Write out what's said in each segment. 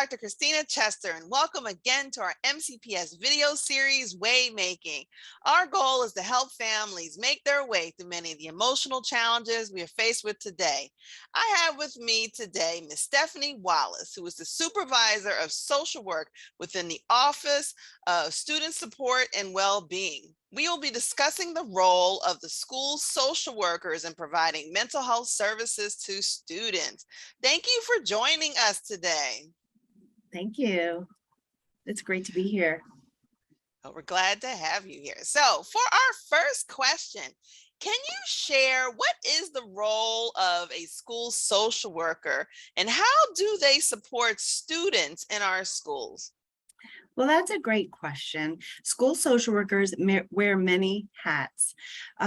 Dr. Christina Chester, and welcome again to our MCPS video series, Waymaking. Our goal is to help families make their way through many of the emotional challenges we are faced with today. I have with me today Ms. Stephanie Wallace, who is the Supervisor of Social Work within the Office of Student Support and Well-Being. We will be discussing the role of the school social workers in providing mental health services to students. Thank you for joining us today. Thank you. It's great to be here. Well, we're glad to have you here. So for our first question, can you share what is the role of a school social worker and how do they support students in our schools? Well, that's a great question. School social workers wear many hats.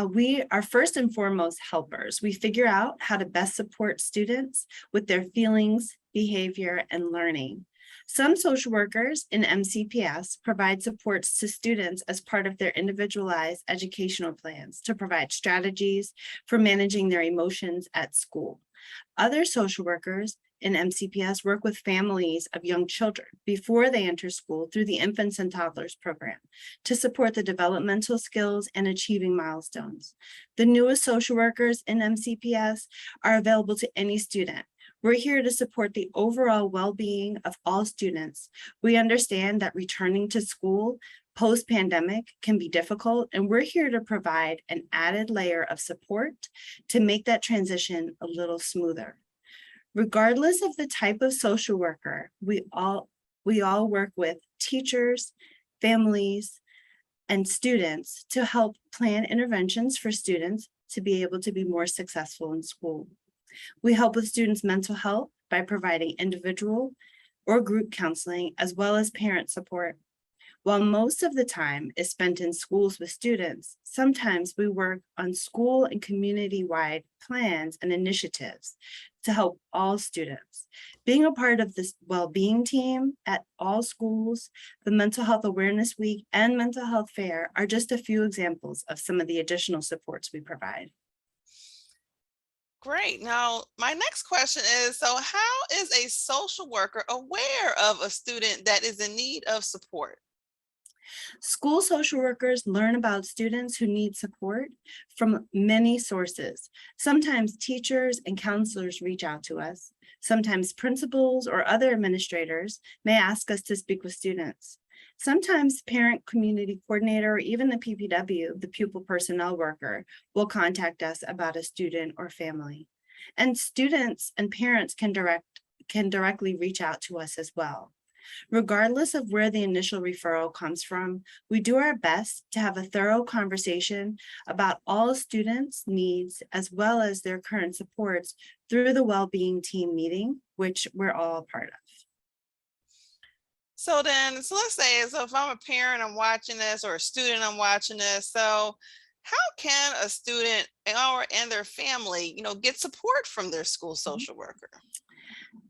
We are first and foremost helpers. We figure out how to best support students with their feelings, behavior, and learning. Some social workers in MCPS provide supports to students as part of their individualized educational plans to provide strategies for managing their emotions at school. Other social workers in MCPS work with families of young children before they enter school through the Infants and Toddlers program to support the developmental skills and achieving milestones. The newest social workers in MCPS are available to any student. We're here to support the overall well-being of all students. We understand that returning to school post-pandemic can be difficult, and we're here to provide an added layer of support to make that transition a little smoother. Regardless of the type of social worker, we all work with teachers, families, and students to help plan interventions for students to be able to be more successful in school. We help with students' mental health by providing individual or group counseling, as well as parent support. While most of the time is spent in schools with students, sometimes we work on school and community-wide plans and initiatives to help all students. Being a part of this well-being team at all schools, the Mental Health Awareness Week and Mental Health Fair are just a few examples of some of the additional supports we provide. Great. Now, my next question is, so how is a social worker aware of a student that is in need of support? School social workers learn about students who need support from many sources. Sometimes teachers and counselors reach out to us. Sometimes principals or other administrators may ask us to speak with students. Sometimes parent community coordinator or even the PPW, the pupil personnel worker, will contact us about a student or family. And students and parents can directly reach out to us as well. Regardless of where the initial referral comes from, we do our best to have a thorough conversation about all students' needs as well as their current supports through the well-being team meeting, which we're all a part of. So let's say, so if I'm a parent, I'm watching this, or a student, I'm watching this. So how can a student and their family, get support from their school social worker?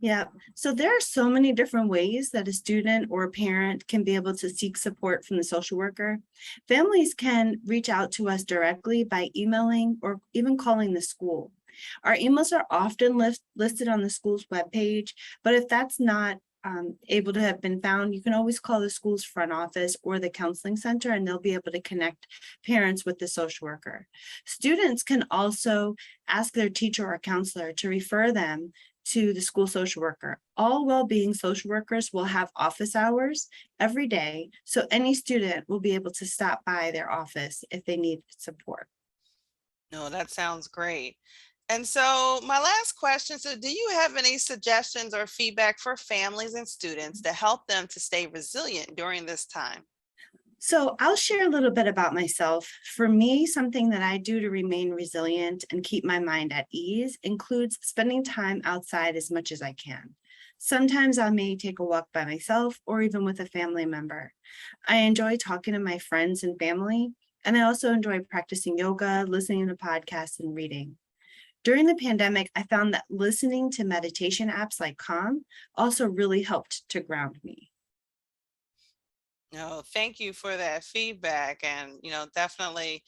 Yeah, so there are so many different ways that a student or a parent can be able to seek support from the social worker. Families can reach out to us directly by emailing or even calling the school. Our emails are often listed on the school's webpage, but if that's not able to have been found, you can always call the school's front office or the counseling center, and they'll be able to connect parents with the social worker. Students can also ask their teacher or counselor to refer them to the school social worker. All well-being social workers will have office hours every day, so any student will be able to stop by their office if they need support. No, that sounds great. And so my last question, so do you have any suggestions or feedback for families and students to help them to stay resilient during this time? So I'll share a little bit about myself. For me, something that I do to remain resilient and keep my mind at ease includes spending time outside as much as I can. Sometimes I may take a walk by myself or even with a family member. I enjoy talking to my friends and family, and I also enjoy practicing yoga, listening to podcasts, and reading. During the pandemic, I found that listening to meditation apps like Calm also really helped to ground me. No, thank you for that feedback. And, definitely,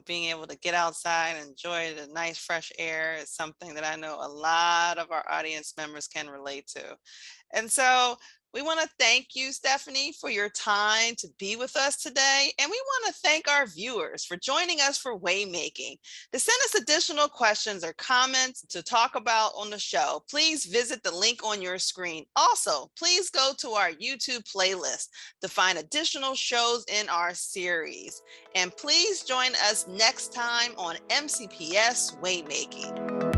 being able to get outside and enjoy the nice fresh air is something that I know a lot of our audience members can relate to. And so We want to thank you, Stephanie, for your time to be with us today. And we want to thank our viewers for joining us for Waymaking. To send us additional questions or comments to talk about on the show, please visit the link on your screen. Also, please go to our YouTube playlist to find additional shows in our series. And please join us next time on MCPS Waymaking.